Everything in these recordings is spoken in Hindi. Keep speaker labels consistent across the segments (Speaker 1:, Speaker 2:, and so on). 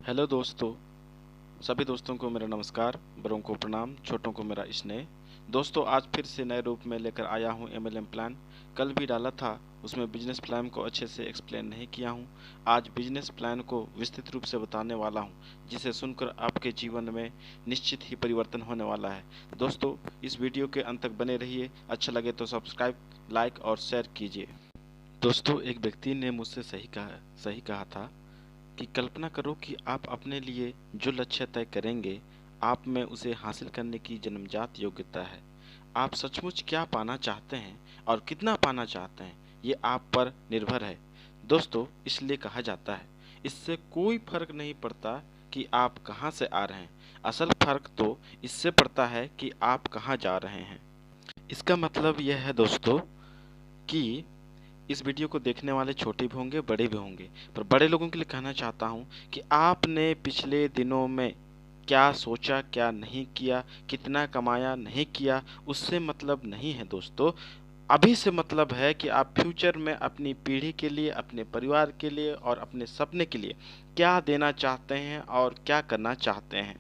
Speaker 1: हेलो दोस्तों, सभी दोस्तों को मेरा नमस्कार, बड़ों को प्रणाम, छोटों को मेरा स्नेह। दोस्तों, आज फिर से नए रूप में लेकर आया हूँ एमएलएम प्लान। कल भी डाला था, उसमें बिजनेस प्लान को अच्छे से एक्सप्लेन नहीं किया हूँ। आज बिजनेस प्लान को विस्तृत रूप से बताने वाला हूँ, जिसे सुनकर आपके जीवन में निश्चित ही परिवर्तन होने वाला है। दोस्तों, इस वीडियो के अंत तक बने रहिए। अच्छा लगे तो सब्सक्राइब, लाइक और शेयर कीजिए। दोस्तों, एक व्यक्ति ने मुझसे सही कहा था कि कल्पना करो कि आप अपने लिए जो लक्ष्य तय करेंगे, आप में उसे हासिल करने की जन्मजात योग्यता है। आप सचमुच क्या पाना चाहते हैं और कितना पाना चाहते हैं, ये आप पर निर्भर है। दोस्तों, इसलिए कहा जाता है, इससे कोई फर्क नहीं पड़ता कि आप कहाँ से आ रहे हैं, असल फर्क तो इससे पड़ता है कि आप कहाँ जा रहे हैं। इसका मतलब यह है दोस्तों कि इस वीडियो को देखने वाले छोटे भी होंगे, बड़े भी होंगे, पर बड़े लोगों के लिए कहना चाहता हूँ कि आपने पिछले दिनों में क्या सोचा, क्या नहीं किया, कितना कमाया, नहीं किया, उससे मतलब नहीं है दोस्तों। अभी से मतलब है कि आप फ्यूचर में अपनी पीढ़ी के लिए, अपने परिवार के लिए और अपने सपने के लिए क्या देना चाहते हैं और क्या करना चाहते हैं।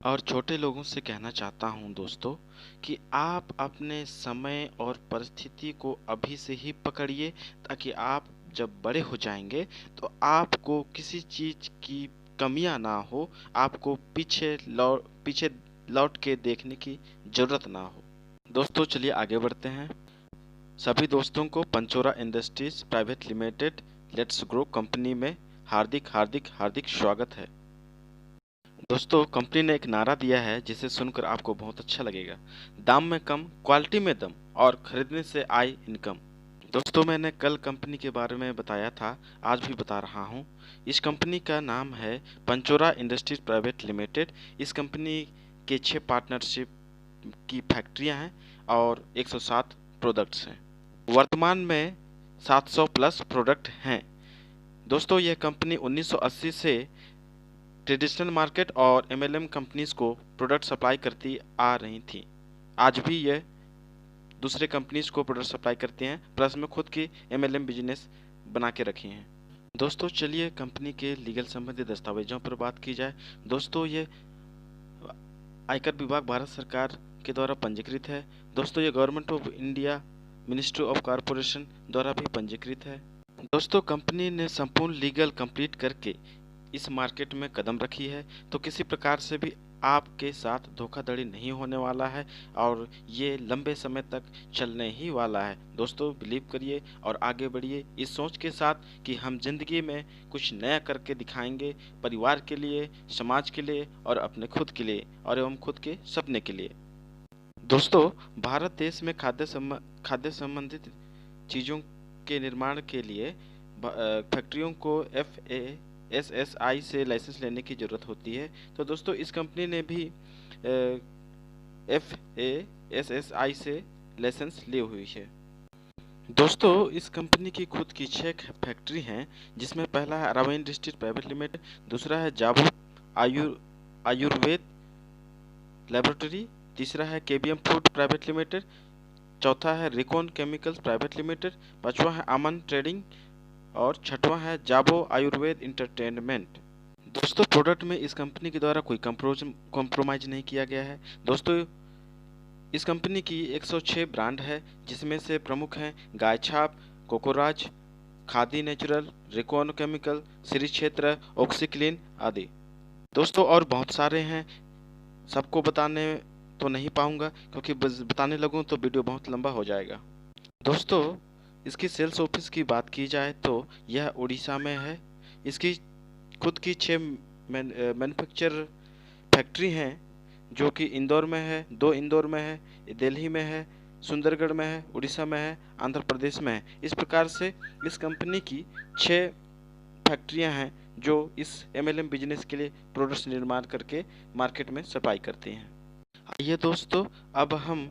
Speaker 1: और छोटे लोगों से कहना चाहता हूँ दोस्तों कि आप अपने समय और परिस्थिति को अभी से ही पकड़िए, ताकि आप जब बड़े हो जाएंगे तो आपको किसी चीज़ की कमियां ना हो, आपको पीछे लौट के देखने की ज़रूरत ना हो। दोस्तों, चलिए आगे बढ़ते हैं। सभी दोस्तों को Panchora industries private limited let's grow company में हार्दिक हार्दिक हार्दिक स्वागत है। दोस्तों, कंपनी ने एक नारा दिया है जिसे सुनकर आपको बहुत अच्छा लगेगा। दाम में कम, क्वालिटी में दम और खरीदने से आय इनकम। दोस्तों, मैंने कल कंपनी के बारे में बताया था, आज भी बता रहा हूँ। इस कंपनी का नाम है पंचोरा इंडस्ट्रीज प्राइवेट लिमिटेड। इस कंपनी के 6 पार्टनरशिप की फैक्ट्रियां हैं और 107 प्रोडक्ट्स हैं। वर्तमान में 700 प्लस प्रोडक्ट हैं। दोस्तों, यह कंपनी 1980 से ट्रेडिशनल मार्केट और एमएलएम कंपनीज को प्रोडक्ट सप्लाई करती आ रही थी। आज भी ये दूसरे कंपनीज को प्रोडक्ट सप्लाई करती हैं, प्लस में खुद की एमएलएम बिजनेस बना के रखी हैं। दोस्तों, चलिए कंपनी के लीगल संबंधी दस्तावेजों पर बात की जाए। दोस्तों, ये आयकर विभाग भारत सरकार के द्वारा पंजीकृत है। दोस्तों, ये government of India ministry of corporation द्वारा भी पंजीकृत है। दोस्तों, कंपनी ने संपूर्ण लीगल कंप्लीट करके इस मार्केट में कदम रखी है, तो किसी प्रकार से भी आपके साथ धोखाधड़ी नहीं होने वाला है और ये लंबे समय तक चलने ही वाला है। दोस्तों, बिलीव करिए और आगे बढ़िए इस सोच के साथ कि हम जिंदगी में कुछ नया करके दिखाएंगे, परिवार के लिए, समाज के लिए और अपने खुद के लिए और एवं खुद के सपने के लिए। दोस्तों, भारत देश में खाद्य संबंधित चीज़ों के निर्माण के लिए फैक्ट्रियों को FASSI से लाइसेंस लेने की ज़रूरत होती है। तो दोस्तों, इस कंपनी ने भी FASSI से लाइसेंस ली हुई है। दोस्तों, इस कंपनी की खुद की 6 फैक्ट्री हैं, जिसमें पहला है अरावा इंडस्ट्रीज प्राइवेट लिमिटेड, दूसरा है जाबू आयुर्वेद लेबोरेटरी, तीसरा है केबीएम फूड प्राइवेट लिमिटेड, चौथा है रिकॉन केमिकल्स प्राइवेट लिमिटेड, पांचवा है अमन ट्रेडिंग और छठवां है जाबो आयुर्वेद इंटरटेनमेंट। दोस्तों, प्रोडक्ट में इस कंपनी के द्वारा कोई कॉम्प्रोमाइज नहीं किया गया है। दोस्तों, इस कंपनी की 106 ब्रांड है, जिसमें से प्रमुख हैं गाय छाप, Kokoraj, Khadi natural, Recon chemical, Shri Kshetra, OxiClean आदि। दोस्तों, और बहुत सारे हैं, सबको बताने तो नहीं पाऊंगा, क्योंकि बताने लगूं तो वीडियो बहुत लंबा हो जाएगा। दोस्तों, इसकी सेल्स ऑफिस की बात की जाए तो यह उड़ीसा में है। इसकी खुद की 6 मैन्युफैक्चर फैक्ट्री हैं, जो कि इंदौर में है, 2 इंदौर में है, दिल्ली में है, सुंदरगढ़ में है, उड़ीसा में है, आंध्र प्रदेश में है। इस प्रकार से इस कंपनी की 6 फैक्ट्रियां हैं, जो इस एमएलएम बिजनेस के लिए प्रोडक्ट्स निर्माण करके मार्केट में सप्लाई करती हैं। आइए दोस्तों, अब हम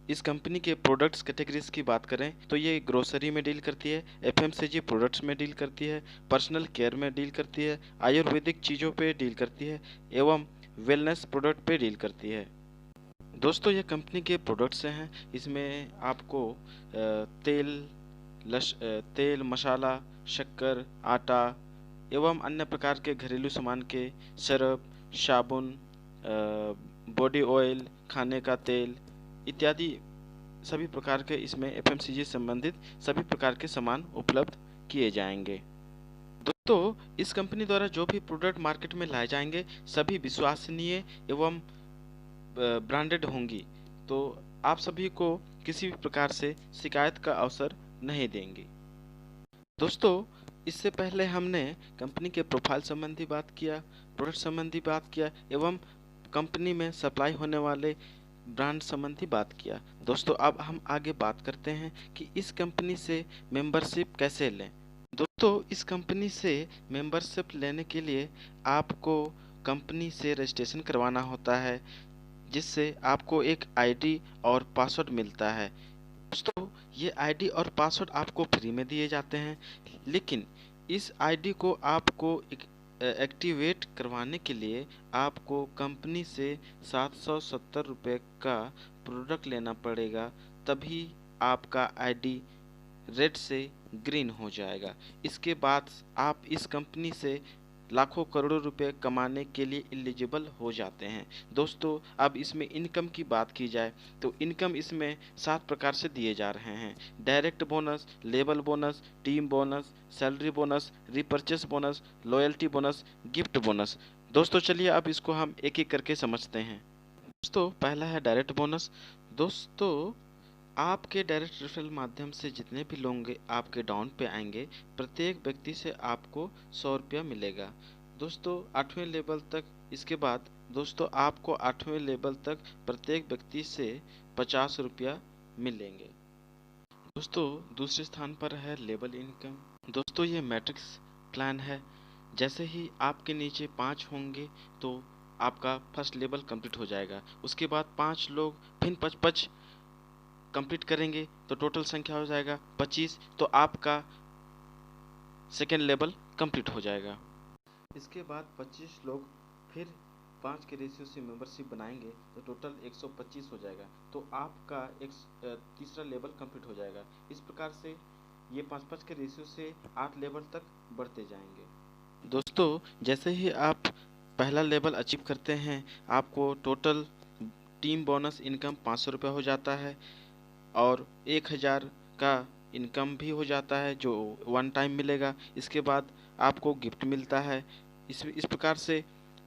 Speaker 1: इस कंपनी के प्रोडक्ट्स कैटेगरीज की बात करें तो ये ग्रोसरी में डील करती है, एफएमसीजी प्रोडक्ट्स में डील करती है, पर्सनल केयर में डील करती है, आयुर्वेदिक चीज़ों पे डील करती है एवं वेलनेस प्रोडक्ट पे डील करती है। दोस्तों, ये कंपनी के प्रोडक्ट्स हैं, इसमें आपको तेल, तेल, मसाला, शक्कर, आटा, एवं अन्य प्रकार के घरेलू सामान के सर्फ, साबुन, बॉडी ऑयल, खाने का तेल इत्यादि सभी प्रकार के इसमें एफएमसीजी संबंधित सभी प्रकार के सामान उपलब्ध किए जाएंगे। दोस्तों, इस कंपनी द्वारा जो भी प्रोडक्ट मार्केट में लाए जाएंगे सभी विश्वसनीय एवं ब्रांडेड होंगी, तो आप सभी को किसी भी प्रकार से शिकायत का अवसर नहीं देंगी। दोस्तों, इससे पहले हमने कंपनी के प्रोफाइल संबंधी बात किया, प्रोडक्ट संबंधी बात किया एवं कंपनी में सप्लाई होने वाले ब्रांड संबंधी बात किया। दोस्तों, अब हम आगे बात करते हैं कि इस कंपनी से मेंबरशिप कैसे लें। दोस्तों, इस कंपनी से मेंबरशिप लेने के लिए आपको कंपनी से रजिस्ट्रेशन करवाना होता है, जिससे आपको एक आईडी और पासवर्ड मिलता है। दोस्तों, ये आईडी और पासवर्ड आपको फ्री में दिए जाते हैं, लेकिन इस आईडी को आपको एक्टिवेट करवाने के लिए आपको कंपनी से 770 रुपये का प्रोडक्ट लेना पड़ेगा, तभी आपका आईडी रेड से ग्रीन हो जाएगा। इसके बाद आप इस कंपनी से लाखों करोड़ों रुपए कमाने के लिए एलिजिबल हो जाते हैं। दोस्तों, अब इसमें इनकम की बात की जाए तो इनकम इसमें 7 प्रकार से दिए जा रहे हैं। Direct bonus, label bonus, team bonus, salary bonus, repurchase bonus, loyalty bonus, gift bonus. दोस्तों, चलिए अब इसको हम एक एक करके समझते हैं। दोस्तों, पहला है डायरेक्ट बोनस। दोस्तों, आपके डायरेक्ट रेफरल माध्यम से जितने भी लोग आपके डाउन पे आएंगे, प्रत्येक व्यक्ति से आपको 100 रुपया मिलेगा। दोस्तों, 8वें लेवल तक, इसके बाद दोस्तों आपको 8वें लेवल तक प्रत्येक व्यक्ति से 50 रुपया मिलेंगे। दोस्तों, दूसरे स्थान पर है लेवल इनकम। दोस्तों, ये मैट्रिक्स प्लान है। जैसे ही आपके नीचे 5 होंगे तो आपका फर्स्ट लेवल कंप्लीट हो जाएगा। उसके बाद 5 लोग फिर 55 कंप्लीट करेंगे तो टोटल संख्या हो जाएगा 25, तो आपका सेकेंड लेवल कंप्लीट हो जाएगा। इसके बाद 25 लोग फिर 5 के रेशियो से मेंबरशिप बनाएंगे तो टोटल 125 हो जाएगा, तो आपका एक तीसरा लेवल कंप्लीट हो जाएगा। इस प्रकार से ये 5-5 के रेशियो से 8 लेवल तक बढ़ते जाएंगे। दोस्तों, जैसे ही आप पहला लेवल अचीव करते हैं, आपको टोटल टीम बोनस इनकम 500 रुपये हो जाता है और 1000 का इनकम भी हो जाता है जो वन टाइम मिलेगा। इसके बाद आपको गिफ्ट मिलता है। इस प्रकार से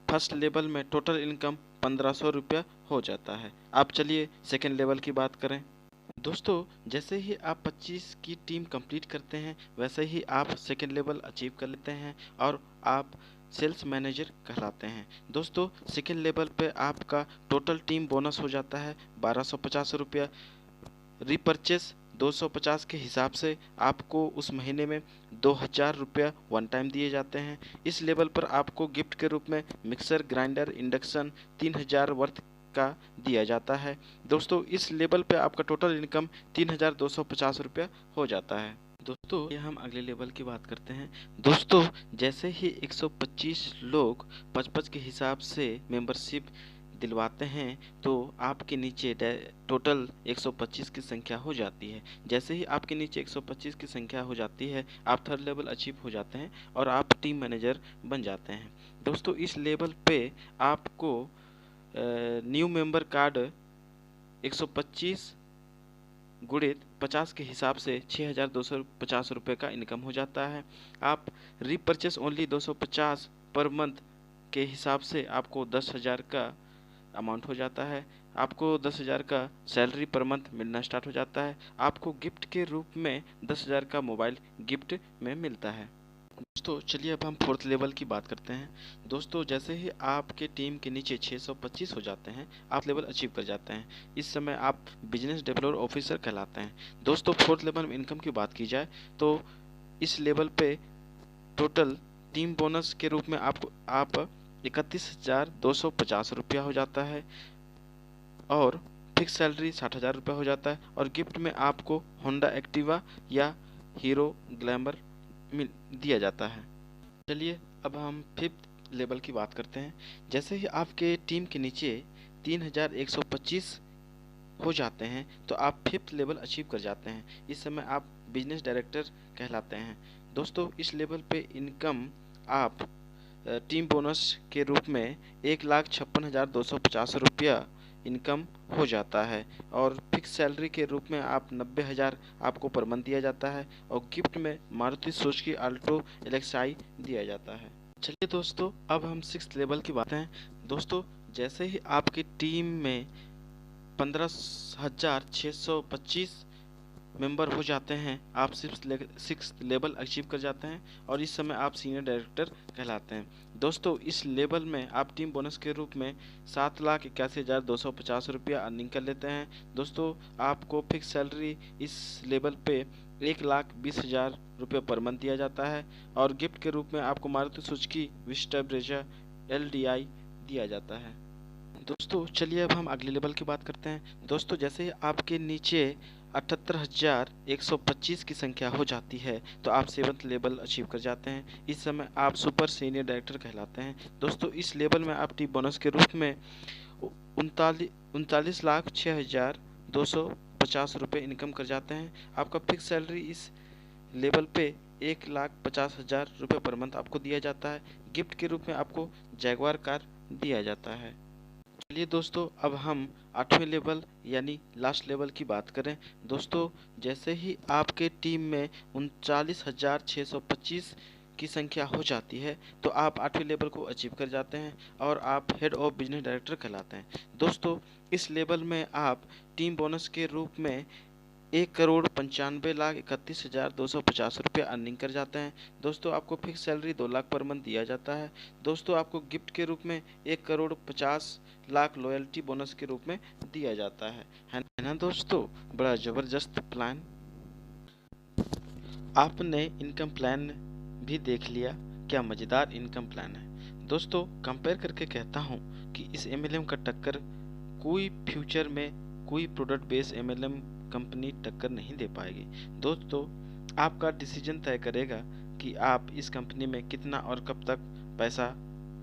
Speaker 1: फर्स्ट लेवल में टोटल इनकम 1500 रुपया हो जाता है। आप चलिए सेकेंड लेवल की बात करें। दोस्तों, जैसे ही आप 25 की टीम कंप्लीट करते हैं, वैसे ही आप सेकेंड लेवल अचीव कर लेते हैं और आप सेल्स मैनेजर कहलाते हैं। दोस्तों, सेकेंड लेवल पे आपका टोटल टीम बोनस हो जाता है 1250 रुपया। रिपर्चेस 250 के हिसाब से आपको उस महीने में 2000 रुपया वन टाइम दिए जाते हैं। इस लेवल पर आपको गिफ्ट के रूप में मिक्सर ग्राइंडर इंडक्शन 3000 वर्थ का दिया जाता है। दोस्तों, इस लेवल पे आपका टोटल इनकम 3250 रुपया हो जाता है। दोस्तों, ये हम अगले लेवल की बात करते हैं। दोस्तों, जैसे ही 125 लोग 55 के हिसाब से मेंबरशिप दिलवाते हैं तो आपके नीचे टोटल 125 की संख्या हो जाती है। जैसे ही आपके नीचे 125 की संख्या हो जाती है, आप थर्ड लेवल अचीव हो जाते हैं और आप टीम मैनेजर बन जाते हैं। दोस्तों, इस लेवल पे आपको न्यू मेंबर कार्ड 125 गुणित 50 के हिसाब से 6250 रुपये का इनकम हो जाता है। आप रीपरचेस ओनली 250 पर मंथ के हिसाब से आपको 10,000 का अमाउंट हो जाता है। आपको 10,000 का सैलरी पर मंथ मिलना स्टार्ट हो जाता है। आपको गिफ्ट के रूप में 10,000 का मोबाइल गिफ्ट में मिलता है। दोस्तों, चलिए अब हम फोर्थ लेवल की बात करते हैं। दोस्तों, जैसे ही आपके टीम के नीचे 625 हो जाते हैं, आप लेवल अचीव कर जाते हैं। इस समय आप बिजनेस डेवलपर ऑफिसर कहलाते हैं। दोस्तों, फोर्थ लेवल में इनकम की बात की जाए तो इस लेवल पे टोटल टीम बोनस के रूप में आप 31,250 रुपया हो जाता है और फिक्स सैलरी 60,000 रुपया हो जाता है और गिफ्ट में आपको होंडा एक्टिवा या हीरो ग्लैमर दिया जाता है। चलिए अब हम फिफ्थ लेवल की बात करते हैं। जैसे ही आपके टीम के नीचे 3125 हो जाते हैं तो आप फिफ्थ लेवल अचीव कर जाते हैं। इस समय आप बिजनेस डायरेक्टर कहलाते हैं। दोस्तों, इस लेवल पे इनकम आप टीम बोनस के रूप में 1,56,250 रुपया इनकम हो जाता है और फिक्स सैलरी के रूप में आप 90,000 आपको पर मंथ दिया जाता है और गिफ्ट में मारुति सुजुकी अल्टो एलेक्साई दिया जाता है। चलिए दोस्तों, अब हम 6th लेवल की बात हैं। दोस्तों, जैसे ही आपकी टीम में 15,625 मेंबर हो जाते हैं, आप 6th लेवल अचीव कर जाते हैं और इस समय आप सीनियर डायरेक्टर कहलाते हैं। दोस्तों, इस लेवल में आप टीम बोनस के रूप में 7,81,250 रुपया अर्निंग कर लेते हैं। दोस्तों, आपको फिक्स सैलरी इस लेवल पे 1,20,000 रुपये पर मंथ दिया जाता है और गिफ्ट के रूप में आपको Maruti Suzuki Vista Brezza LDI दिया जाता है। दोस्तों, चलिए अब हम अगले लेवल की बात करते हैं। दोस्तों, जैसे आपके नीचे 78,125 की संख्या हो जाती है तो आप 7th लेवल अचीव कर जाते हैं। इस समय आप सुपर सीनियर डायरेक्टर कहलाते हैं। दोस्तों, इस लेवल में आप टीम बोनस के रूप में 39,06,250 रुपये इनकम कर जाते हैं। आपका फिक्स सैलरी इस लेवल पे 1,50,000 रुपये पर मंथ आपको दिया जाता है। गिफ्ट के रूप में आपको जैगवार कार दिया जाता है। चलिए दोस्तों, अब हम 8वें लेवल यानी लास्ट लेवल की बात करें। दोस्तों, जैसे ही आपके टीम में 39,625 की संख्या हो जाती है तो आप 8वें लेवल को अचीव कर जाते हैं और आप हेड ऑफ बिजनेस डायरेक्टर कहलाते हैं। दोस्तों, इस लेवल में आप टीम बोनस के रूप में 1,95,31,250 रुपये अर्निंग कर जाते हैं। दोस्तों, आपको fix salary 2 lakh per month दिया जाता है। दोस्तों, आपको गिफ्ट के रूप में 1,50,00,000 लॉयल्टी बोनस के रूप में दिया जाता है ना दोस्तों? बड़ा ज़बरदस्त प्लान। आपने इनकम प्लान भी देख लिया, क्या मज़ेदार इनकम प्लान है। दोस्तों, कंपेयर करके कहता हूँ कि इस MLM का टक्कर कोई फ्यूचर में कोई प्रोडक्ट बेस्ड MLM कंपनी टक्कर नहीं दे पाएगी। दोस्तों, आपका डिसीजन तय करेगा कि आप इस कंपनी में कितना और कब तक पैसा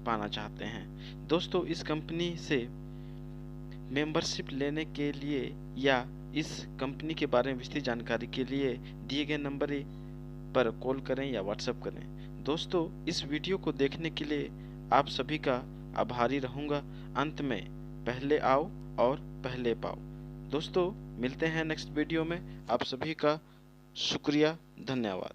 Speaker 1: पाना चाहते हैं। दोस्तों, इस कंपनी से मेंबरशिप लेने के लिए या इस कंपनी के बारे में विस्तृत जानकारी के लिए दिए गए नंबर पर कॉल करें या व्हाट्सएप करें। दोस्तों, इस वीडियो को देखने के लिए आप सभी का आभारी रहूँगा। अंत में पहले आओ और पहले पाओ। दोस्तों, मिलते हैं नेक्स्ट वीडियो में। आप सभी का शुक्रिया, धन्यवाद।